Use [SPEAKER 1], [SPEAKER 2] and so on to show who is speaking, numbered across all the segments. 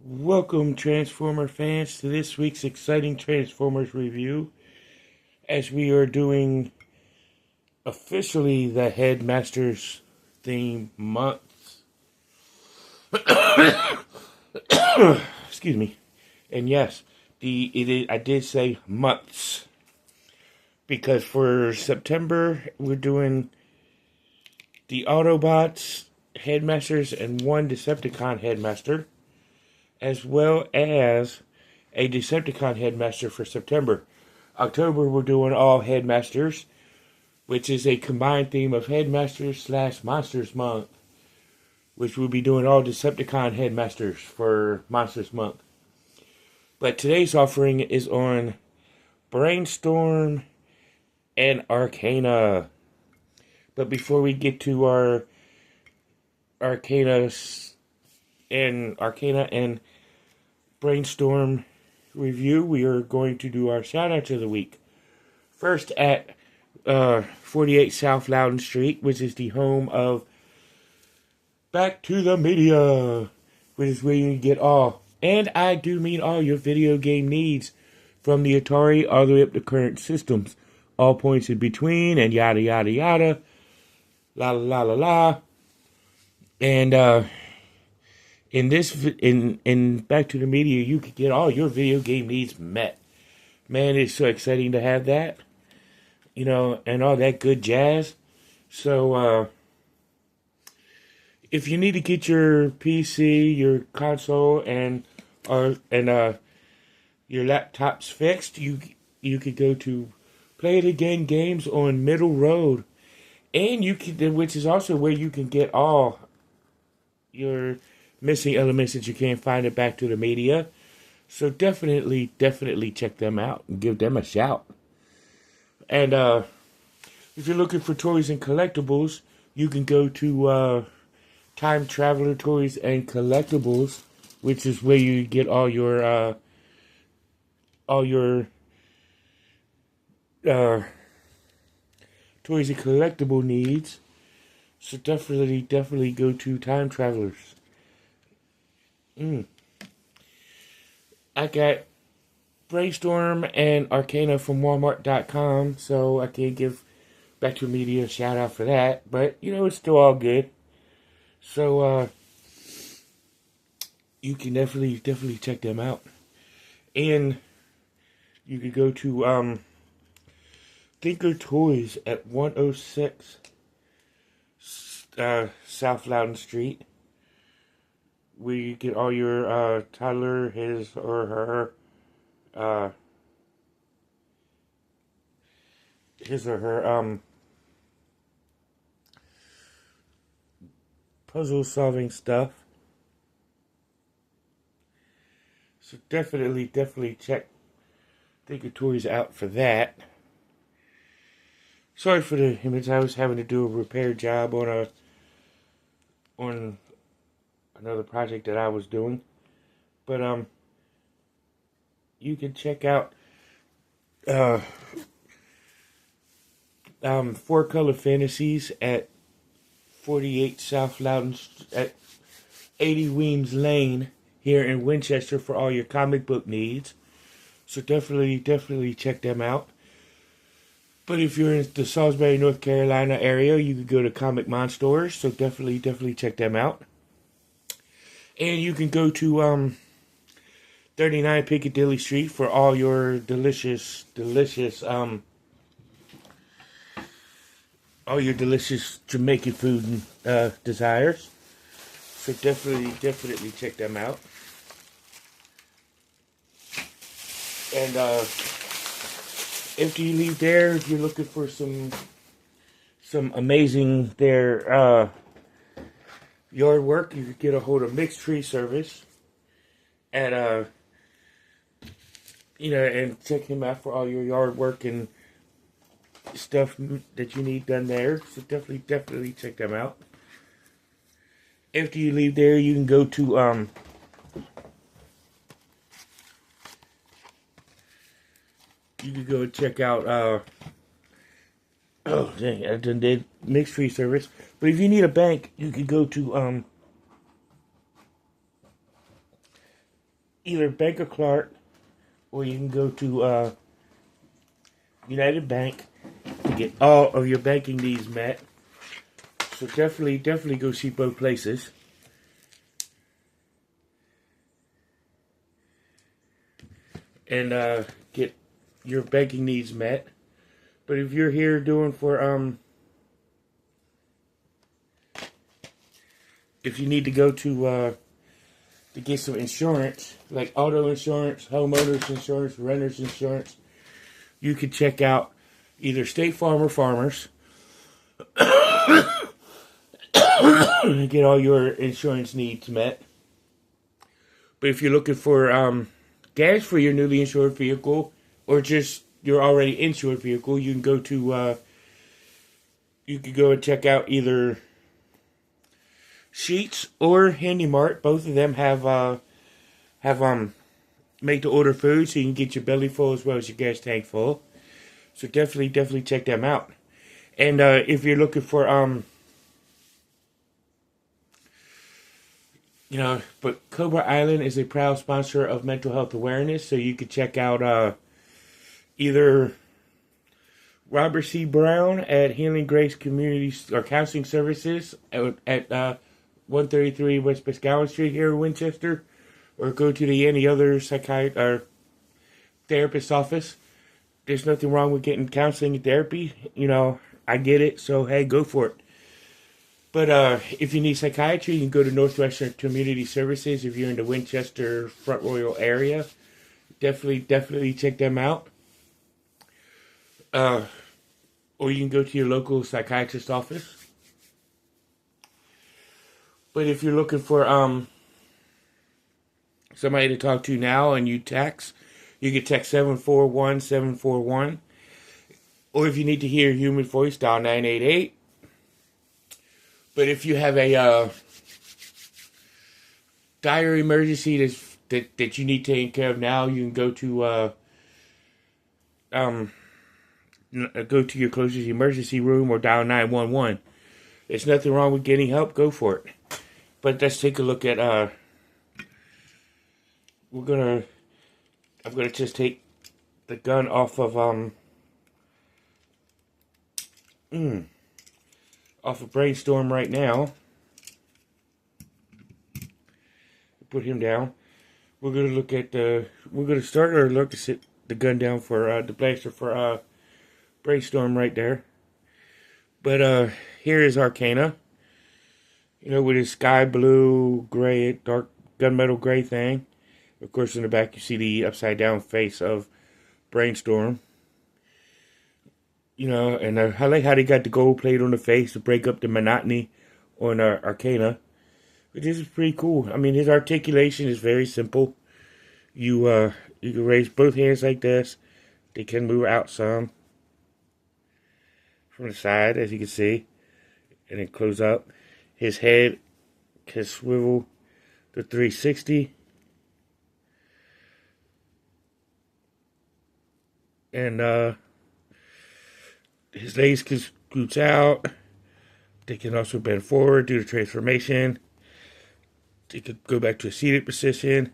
[SPEAKER 1] Welcome, Transformer fans, to this week's exciting Transformers review, as we are doing officially the Headmasters theme month. Excuse me. And yes, I did say months, because for September we're doing the Autobots Headmasters and one Decepticon Headmaster, as well as a Decepticon Headmaster for September. October, we're doing all Headmasters, which is a combined theme of Headmasters / Monsters Month, which we'll be doing all Decepticon Headmasters for Monsters Month. But today's offering is on Brainstorm and Arcana. But before we get to our Arcana and Brainstorm review, we are going to do our shout-outs of the week. First, at 48 South Loudon Street, which is the home of Back to the Media, which is where you can get all, and I do mean all, your video game needs, from the Atari all the way up to current systems, all points in between, and yada yada yada, la la la la la. And in Back to the Media, you can get all your video game needs met. Man, it's so exciting to have that, and all that good jazz. So, if you need to get your PC, your console, and your laptops fixed, you could go to Play It Again Games on Middle Road, and which is also where you can get all your missing elements that you can't find it Back to the Media. So definitely check them out and give them a shout. And if you're looking for toys and collectibles, you can go to Time Traveler Toys and Collectibles, which is where you get all your toys and collectible needs. So definitely go to Time Travelers. I got Brainstorm and Arcana from Walmart.com, so I can't give Back to Media a shout out for that, but it's still all good. So you can definitely check them out. And you could go to Thinker Toys at 106 South Loudon Street, where you get all your toddler, his or her puzzle solving stuff. So definitely check Thinker Toys out for that. Sorry for the image. I was having to do a repair job on another project that I was doing. But you can check out Four Color Fantasies at 48 South Loudon at 80 Weems Lane here in Winchester for all your comic book needs. So definitely check them out. But if you're in the Salisbury, North Carolina area, you could go to Comic Monsters. So definitely check them out. And you can go to 39 Piccadilly Street for all your delicious Jamaican food desires. So definitely check them out. And after you leave there, if you're looking for some amazing yard work, you can get a hold of Mixed Tree Service at and check him out for all your yard work and stuff that you need done there. So definitely check them out. After you leave there, you can go to you can go check out oh dang, I done did Mixed Tree Service. But if you need a bank, you could go to either Bank of Clark, or you can go to United Bank to get all of your banking needs met. So definitely go see both places. And get your banking needs met. But if you're here doing for if you need to go to get some insurance, like auto insurance, homeowners insurance, renters insurance, you could check out either State Farm or Farmers and get all your insurance needs met. But if you're looking for gas for your newly insured vehicle, or just your already insured vehicle, you can go to you could go and check out either Sheets or Handy Mart. Both of them have make to order food, so you can get your belly full as well as your gas tank full. So definitely check them out. And if you're looking for but Cobra Island is a proud sponsor of mental health awareness, so you could check out either Robert C. Brown at Healing Grace Community or Counseling Services at 133 West Boscawen Street here in Winchester, or go to any other psychiatrist or therapist office. There's nothing wrong with getting counseling and therapy. I get it, so hey, go for it. But if you need psychiatry, you can go to Northwestern Community Services if you're in the Winchester, Front Royal area. Definitely check them out. Or you can go to your local psychiatrist office. But if you're looking for somebody to talk to now and you text, you can text 741-741. Or if you need to hear a human voice, dial 988. But if you have a dire emergency that you need taken care of now, you can go to your closest emergency room or dial 911. There's nothing wrong with getting help. Go for it. But let's take a look at I'm gonna just take the gun off of Brainstorm right now. Put him down. We're gonna look at we're gonna start our look to sit the gun down for the blaster for Brainstorm right there. But here is Arcana. With his sky blue, gray, dark gunmetal gray thing. Of course, in the back you see the upside down face of Brainstorm. And I like how they got the gold plate on the face to break up the monotony on Arcana. But this is pretty cool. I mean, his articulation is very simple. You can raise both hands like this. They can move out some from the side, as you can see, and then close up. His head can swivel to 360. And his legs can scoot out. They can also bend forward due to transformation. They could go back to a seated position.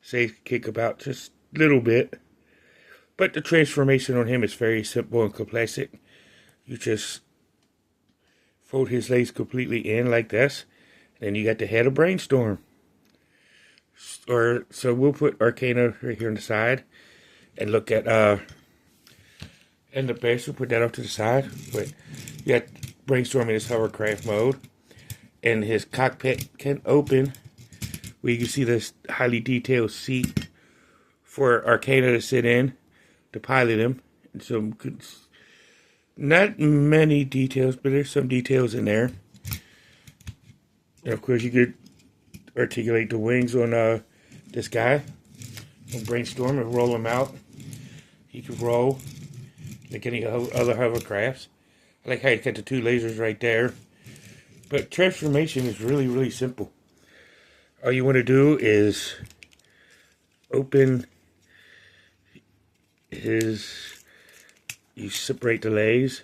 [SPEAKER 1] Say kick about just a little bit. But the transformation on him is very simple and complacent. You just fold his legs completely in like this. And then you got the head of Brainstorm. So we'll put Arcana right here on the side. And look at and the base, we'll put that off to the side. But you got Brainstorm in his hovercraft mode. And his cockpit can open, where you can see this highly detailed seat for Arcana to sit in to pilot him. And some not many details, but there's some details in there. And of course, you could articulate the wings on this guy, on Brainstorm, and roll him out. He could roll like any other hovercrafts. I like how you got the two lasers right there. But transformation is really simple. All you want to do is open you separate the legs,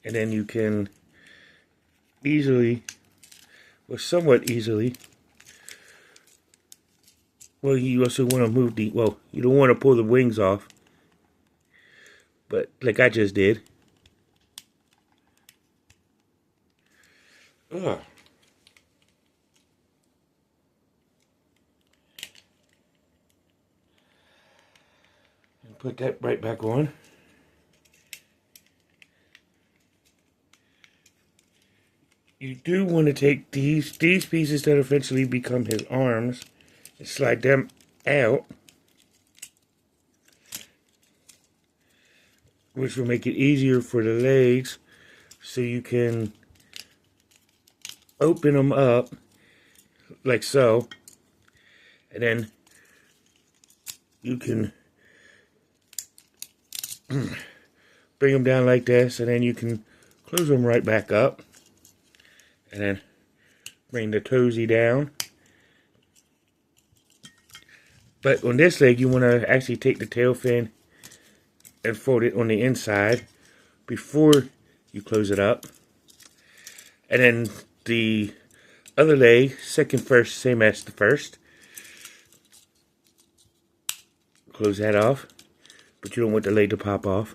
[SPEAKER 1] and then you can somewhat easily, well, you also want to move the, well, you don't want to pull the wings off, but like I just did. Ugh. And put that right back on. You do want to take these pieces that eventually become his arms and slide them out, which will make it easier for the legs, so you can open them up like so, and then you can bring them down like this, and then you can close them right back up, and then bring the toesy down. But on this leg, you want to actually take the tail fin and fold it on the inside before you close it up. And then the other leg, second first, same as the first. Close that off, but you don't want the leg to pop off.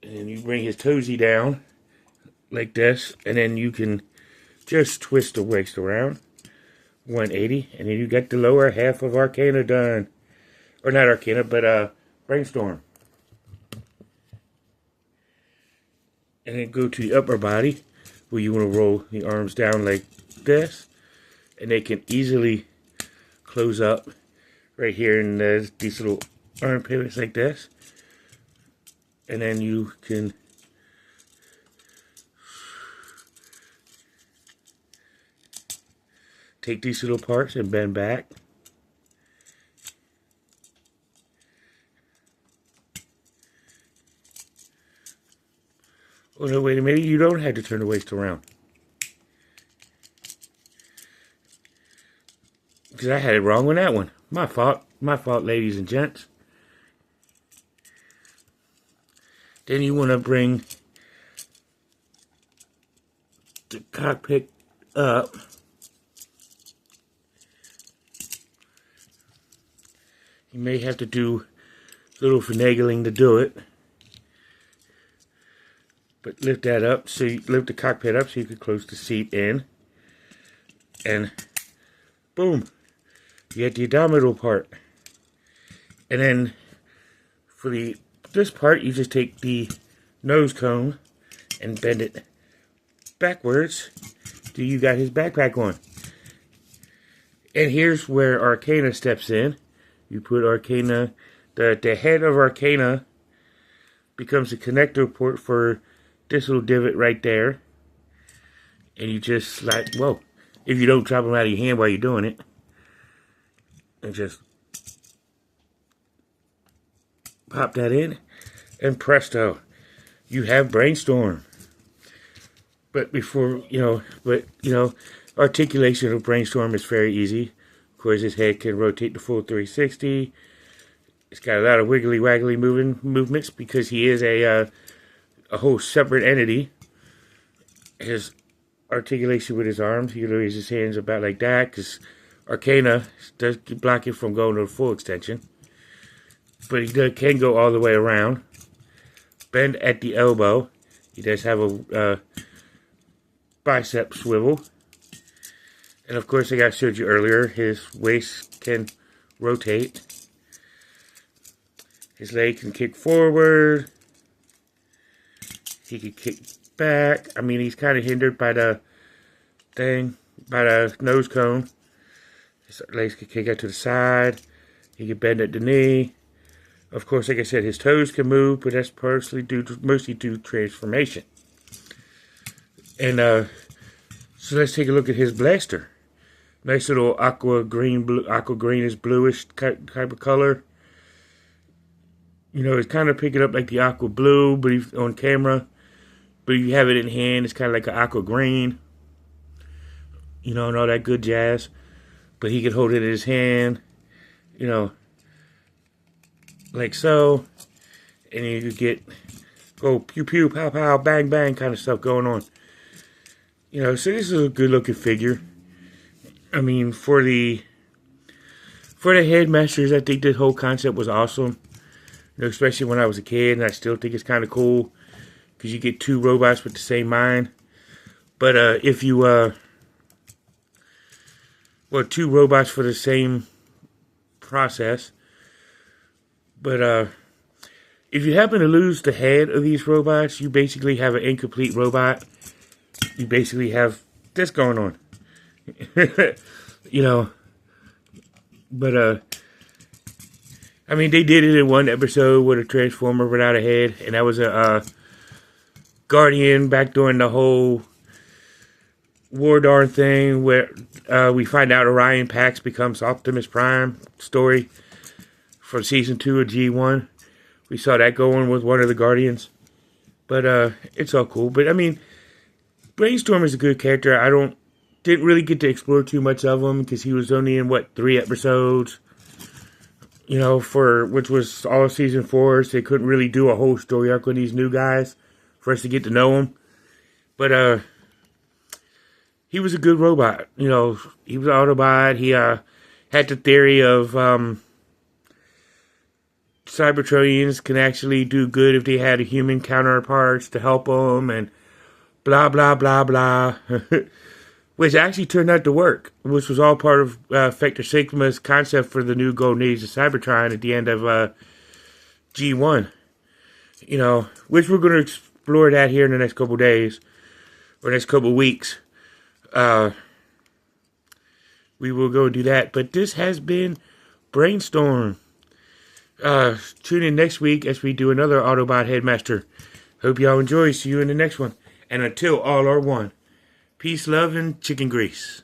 [SPEAKER 1] And then you bring his toesy down like this, and then you can just twist the waist around 180, and then you got the lower half of Arcana done. Or not Arcana, but Brainstorm. And then go to the upper body, where you want to roll the arms down like this, and they can easily close up right here in these little arm pivots like this. And then you can take these little parts and bend back. Oh no, wait a minute, you don't have to turn the waist around. Because I had it wrong on that one. My fault, ladies and gents. Then you want to bring the cockpit up. You may have to do a little finagling to do it. But lift that up, so you lift the cockpit up so you can close the seat in. And boom, you get the abdominal part. And then for this part, you just take the nose cone and bend it backwards till you got his backpack on. And here's where Arcana steps in. You put Arcana, the head of Arcana becomes a connector port for this little divot right there. And you just slide, whoa, if you don't drop them out of your hand while you're doing it. And just pop that in, and presto, you have Brainstorm. But articulation of Brainstorm is very easy. Of course, his head can rotate the full 360. It's got a lot of wiggly waggly movements because he is a whole separate entity. His articulation with his arms, he can raise his hands about like that, because Arcana does block it from going to the full extension. But he can go all the way around. Bend at the elbow. He does have a bicep swivel. And of course, like I showed you earlier, his waist can rotate. His leg can kick forward. He can kick back. I mean, he's kind of hindered by the nose cone. His legs can kick out to the side. He can bend at the knee. Of course, like I said, his toes can move, but that's mostly due to transformation. And so let's take a look at his blaster. Nice little aqua greenish bluish type of color. You know, it's kind of picking up like the aqua blue, but on camera. But if you have it in hand, it's kind of like an aqua green. You know, and all that good jazz. But he can hold it in his hand, you know, like so. And you get, go pew pew, pow pow, bang bang kind of stuff going on. So this is a good looking figure. I mean, for the headmasters, I think this whole concept was awesome. Especially when I was a kid, and I still think it's kind of cool because you get two robots with the same mind. But if you two robots for the same process. But if you happen to lose the head of these robots, you basically have an incomplete robot. You basically have this going on. But I mean, they did it in one episode with a Transformer without a head, and that was a Guardian back during the whole War Darn thing, where we find out Orion Pax becomes Optimus Prime story for season 2 of G1. We saw that going with one of the Guardians, but it's all cool. But I mean, Brainstorm is a good character. Didn't really get to explore too much of him because he was only in 3 episodes. Which was all of season 4, so they couldn't really do a whole story arc with these new guys for us to get to know him. But he was a good robot. He was an Autobot. He had the theory of Cybertronians can actually do good if they had a human counterparts to help them, and blah, blah, blah, blah. Which actually turned out to work, which was all part of Vector Sigma's concept for the new Golden Age of Cybertron at the end of G1. Which we're going to explore that here in the next couple days, or next couple weeks. We will go do that. But this has been Brainstorm. Tune in next week as we do another Autobot Headmaster. Hope y'all enjoy. See you in the next one. And until all are one. Peace, love, and chicken grease.